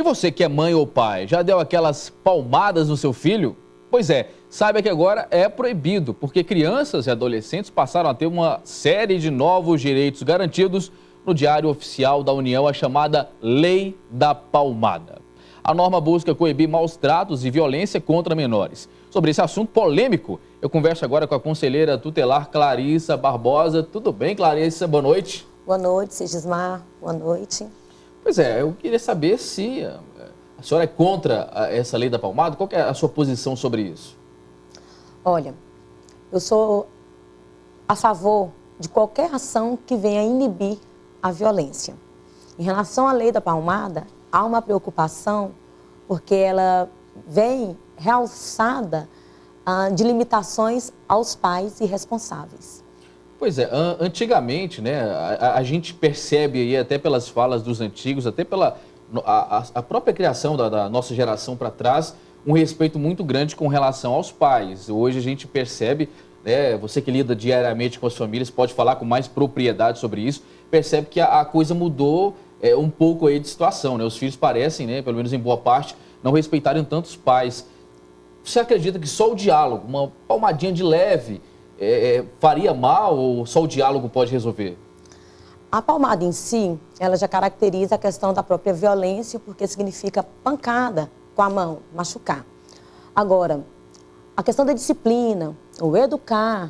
E você que é mãe ou pai, já deu aquelas palmadas no seu filho? Pois é, saiba que agora é proibido, porque crianças e adolescentes passaram a ter uma série de novos direitos garantidos no Diário Oficial da União, a chamada Lei da Palmada. A norma busca coibir maus tratos e violência contra menores. Sobre esse assunto polêmico, eu converso agora com a conselheira tutelar Clarissa Barbosa. Tudo bem, Clarissa? Boa noite. Boa noite, Sigismar. Boa noite. Pois é, eu queria saber se a senhora é contra essa lei da palmada. Qual que é a sua posição sobre isso? Olha, eu sou a favor de qualquer ação que venha inibir a violência. Em relação à lei da palmada, há uma preocupação porque ela vem realçada de limitações aos pais irresponsáveis. Pois é, antigamente, né, a gente percebe aí até pelas falas dos antigos, até pela a própria criação da nossa geração para trás, um respeito muito grande com relação aos pais. Hoje a gente percebe, né, você que lida diariamente com as famílias, pode falar com mais propriedade sobre isso, percebe que a coisa mudou um pouco aí de situação, né? Os filhos parecem, né, pelo menos em boa parte, não respeitarem tantos pais. Você acredita que só o diálogo, uma palmadinha de leve, faria mal ou só o diálogo pode resolver? A palmada em si, ela já caracteriza a questão da própria violência, porque significa pancada com a mão, machucar. Agora, a questão da disciplina, o educar,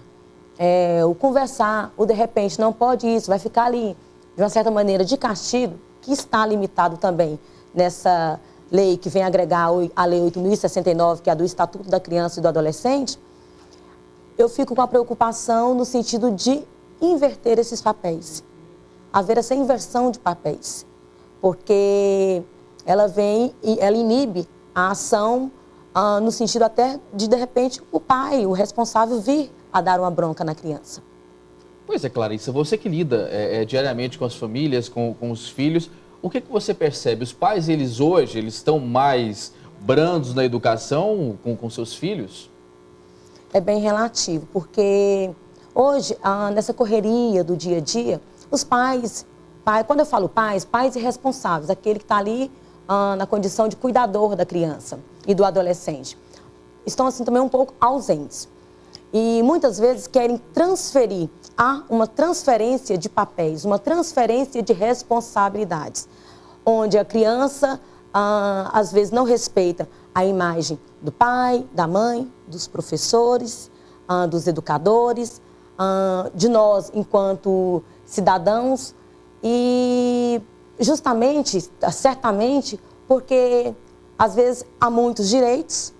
o conversar, o de repente não pode isso, vai ficar ali, de uma certa maneira, de castigo, que está limitado também nessa lei que vem agregar a Lei 8.069, que é a do Estatuto da Criança e do Adolescente. Eu fico com a preocupação no sentido de inverter esses papéis, haver essa inversão de papéis, porque ela vem e ela inibe a ação no sentido até de repente, o pai, o responsável, vir a dar uma bronca na criança. Pois é, Clarissa, você que lida diariamente com as famílias, com os filhos, o que você percebe? Os pais, eles hoje, eles estão mais brandos na educação com seus filhos? É bem relativo, porque hoje, nessa correria do dia a dia, os pais, quando eu falo pais irresponsáveis, aquele que está ali na condição de cuidador da criança e do adolescente, estão assim também um pouco ausentes. E muitas vezes querem transferir, há uma transferência de papéis, uma transferência de responsabilidades, onde a criança às vezes não respeita a imagem do pai, da mãe, dos professores, dos educadores, de nós enquanto cidadãos e justamente, certamente, porque às vezes há muitos direitos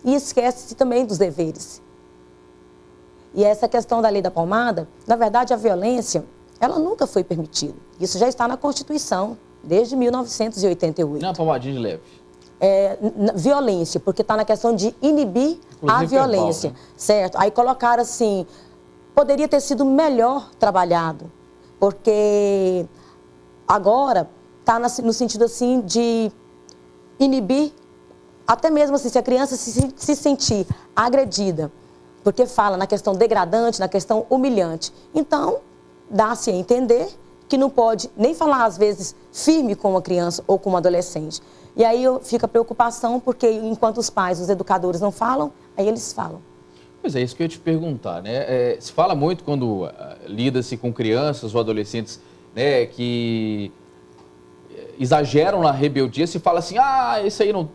e esquece-se também dos deveres. E essa questão da lei da palmada, na verdade a violência, ela nunca foi permitida. Isso já está na Constituição, desde 1988. Não é uma palmadinha de leve. Violência, porque está na questão de inibir a violência, verbal, né? Certo? Aí colocaram assim, poderia ter sido melhor trabalhado, porque agora está no sentido assim de inibir, até mesmo assim, se a criança se sentir agredida, porque fala na questão degradante, na questão humilhante. Então, dá-se a entender que não pode nem falar, às vezes, firme com uma criança ou com um adolescente. E aí fica a preocupação, porque enquanto os pais, os educadores não falam, aí eles falam. Pois é, isso que eu ia te perguntar, né? Se fala muito quando lida-se com crianças ou adolescentes, né, que exageram na rebeldia, se fala assim, esse aí não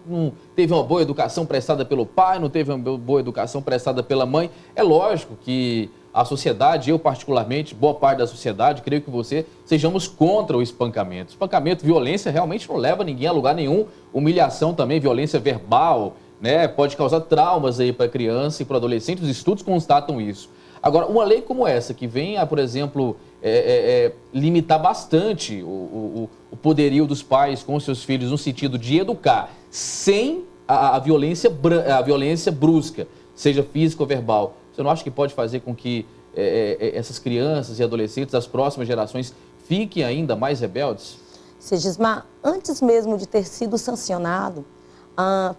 teve uma boa educação prestada pelo pai, não teve uma boa educação prestada pela mãe. É lógico que a sociedade, eu particularmente, boa parte da sociedade, creio que você, sejamos contra o espancamento. Espancamento, violência, realmente não leva ninguém a lugar nenhum. Humilhação também, violência verbal, né, pode causar traumas aí para a criança e para o adolescente, os estudos constatam isso. Agora, uma lei como essa, que vem a, por exemplo, limitar bastante o poderio dos pais com seus filhos no sentido de educar sem a violência brusca, seja física ou verbal, você não acha que pode fazer com que essas crianças e adolescentes das próximas gerações fiquem ainda mais rebeldes? Sigismar, antes mesmo de ter sido sancionado,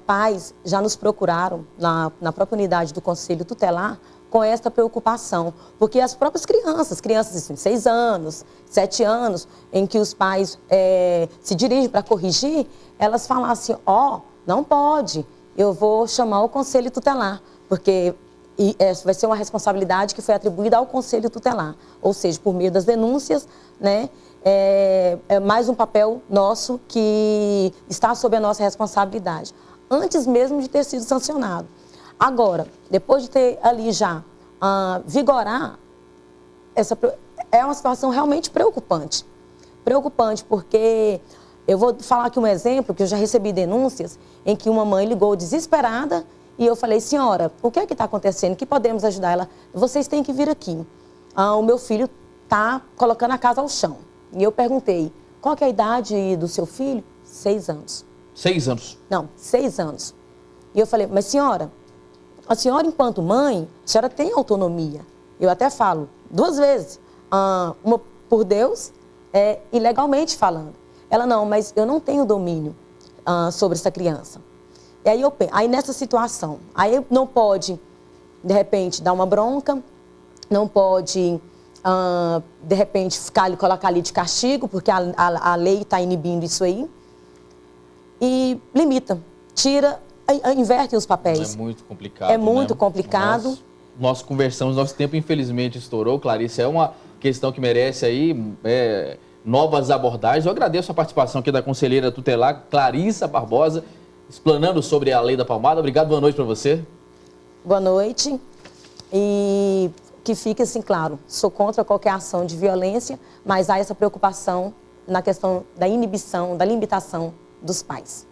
pais já nos procuraram na própria unidade do Conselho Tutelar com esta preocupação. Porque as próprias crianças de 6 anos, 7 anos, em que os pais se dirigem para corrigir, elas falam assim, não pode, eu vou chamar o conselho tutelar, porque vai ser uma responsabilidade que foi atribuída ao conselho tutelar. Ou seja, por meio das denúncias, né, é mais um papel nosso que está sob a nossa responsabilidade, antes mesmo de ter sido sancionado. Agora, depois de ter ali já vigorar, é uma situação realmente preocupante. Preocupante porque eu vou falar aqui um exemplo, que eu já recebi denúncias, em que uma mãe ligou desesperada e eu falei, senhora, o que é que está acontecendo? Que podemos ajudar ela? Vocês têm que vir aqui. O meu filho está colocando a casa ao chão. E eu perguntei, qual que é a idade do seu filho? 6 anos. 6 anos? Não, 6 anos. E eu falei, mas senhora, a senhora enquanto mãe, a senhora tem autonomia. Eu até falo 2 vezes, uma por Deus e legalmente falando. Ela, não, mas eu não tenho domínio sobre essa criança. E aí nessa situação, aí não pode, de repente, dar uma bronca, não pode, de repente, colocar ali de castigo, porque a lei está inibindo isso aí, e limita, tira, inverte os papéis. É muito complicado, É muito complicado. Nós conversamos, nosso tempo infelizmente estourou, Clarice, é uma questão que merece aí novas abordagens. Eu agradeço a participação aqui da conselheira tutelar, Clarissa Barbosa, explanando sobre a Lei da Palmada. Obrigado, boa noite para você. Boa noite. E que fique assim claro, sou contra qualquer ação de violência, mas há essa preocupação na questão da inibição, da limitação dos pais.